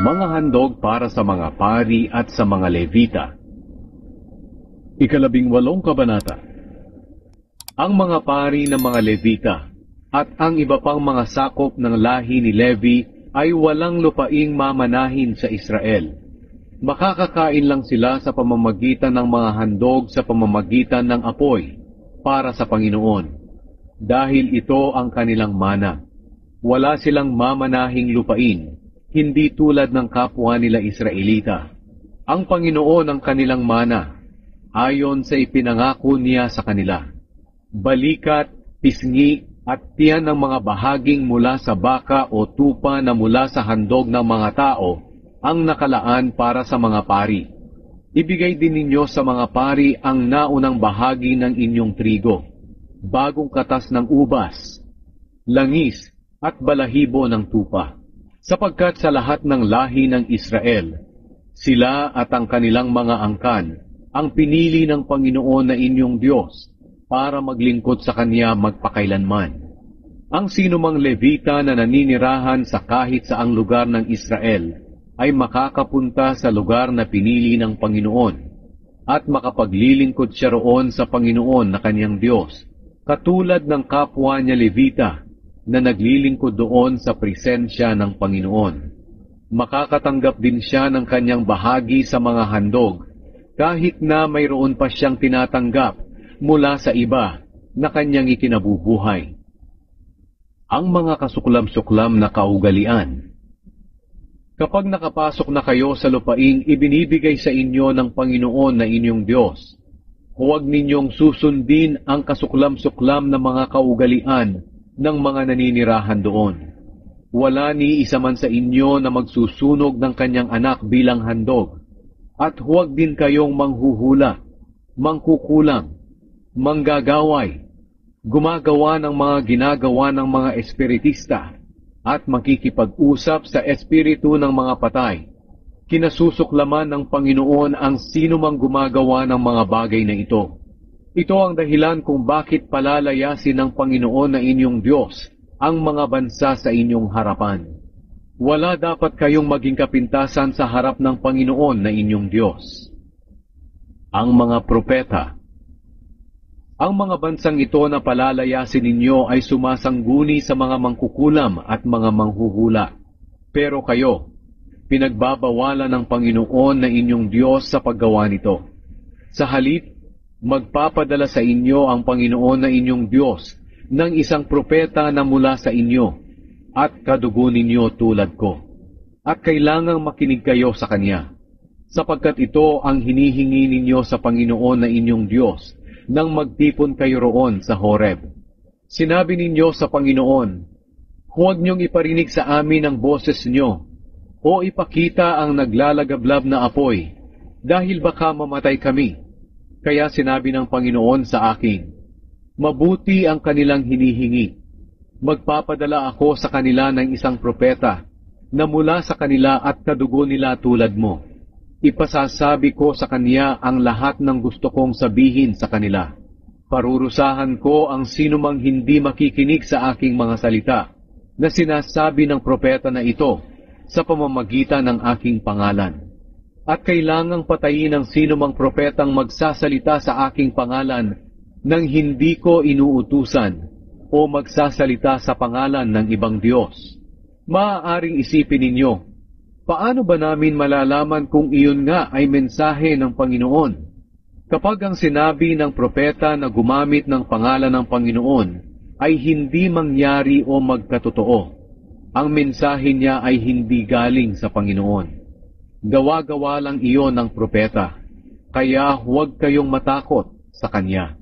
Mga handog para sa mga pari at sa mga Levita. 18 kabanata. Ang mga pari ng mga Levita at ang iba pang mga sakop ng lahi ni Levi ay walang lupaing mamanahin sa Israel. Makakakain lang sila sa pamamagitan ng mga handog sa pamamagitan ng apoy para sa Panginoon, dahil ito ang kanilang mana. Wala silang mamanahing lupain, hindi tulad ng kapwa nila Israelita. Ang Panginoon ang kanilang mana, ayon sa ipinangako niya sa kanila. Balikat, pisngi, at tiyan ng mga bahaging mula sa baka o tupa na mula sa handog ng mga tao ang nakalaan para sa mga pari. Ibigay din ninyo sa mga pari ang naunang bahagi ng inyong trigo, bagong katas ng ubas, langis, at balahibo ng tupa. Sapagkat sa lahat ng lahi ng Israel, sila at ang kanilang mga angkan ang pinili ng Panginoon na inyong Diyos para maglingkod sa Kanya magpakailanman. Ang sinumang Levita na naninirahan sa kahit saang lugar ng Israel ay makakapunta sa lugar na pinili ng Panginoon at makapaglilingkod siya roon sa Panginoon na kanyang Diyos, katulad ng kapwa niya Levita na naglilingkod doon sa presensya ng Panginoon. Makakatanggap din siya ng kanyang bahagi sa mga handog, kahit na mayroon pa siyang tinatanggap mula sa iba na kanyang ikinabubuhay. Ang mga kasuklam-suklam na kaugalian. Kapag nakapasok na kayo sa lupaing ibinibigay sa inyo ng Panginoon na inyong Diyos, huwag ninyong susundin ang kasuklam-suklam na mga kaugalian ng mga naninirahan doon. Wala ni isa man sa inyo na magsusunog ng kanyang anak bilang handog, at huwag din kayong manghuhula, mangkukulang, manggagaway, gumagawa ng mga ginagawa ng mga espiritista, at makikipag-usap sa espiritu ng mga patay. Kinasusuklaman ng Panginoon ang sino mang gumagawa ng mga bagay na ito. Ito ang dahilan kung bakit palalayasin ng Panginoon na inyong Diyos ang mga bansa sa inyong harapan. Wala dapat kayong maging kapintasan sa harap ng Panginoon na inyong Diyos. Ang mga propeta. Ang mga bansang ito na palalayasin ninyo ay sumasangguni sa mga mangkukulam at mga manghuhula. Pero kayo, pinagbabawalan ng Panginoon na inyong Diyos sa paggawa nito. Sa halip, magpapadala sa inyo ang Panginoon na inyong Diyos ng isang propeta na mula sa inyo, at kadugo ninyo tulad ko. At kailangang makinig kayo sa Kanya, sapagkat ito ang hinihingi ninyo sa Panginoon na inyong Diyos, nang magtipon kayo roon sa Horeb. Sinabi ninyo sa Panginoon, huwag niyong iparinig sa amin ang boses niyo, o ipakita ang naglalagablab na apoy, dahil baka mamatay kami. Kaya sinabi ng Panginoon sa akin, mabuti ang kanilang hinihingi. Magpapadala ako sa kanila ng isang propeta, na mula sa kanila at kadugo nila tulad mo. Ipasasabi ko sa kanya ang lahat ng gusto kong sabihin sa kanila. Parurusahan ko ang sinumang hindi makikinig sa aking mga salita na sinasabi ng propeta na ito sa pamamagitan ng aking pangalan. At kailangang patayin ang sinumang propetang magsasalita sa aking pangalan nang hindi ko inuutusan o magsasalita sa pangalan ng ibang Diyos. Maaaring isipin ninyo, paano ba namin malalaman kung iyon nga ay mensahe ng Panginoon? Kapag ang sinabi ng propeta na gumamit ng pangalan ng Panginoon ay hindi mangyari o magkatotoo, ang mensahe niya ay hindi galing sa Panginoon. Gawa-gawa lang iyon ng propeta, kaya huwag kayong matakot sa kanya.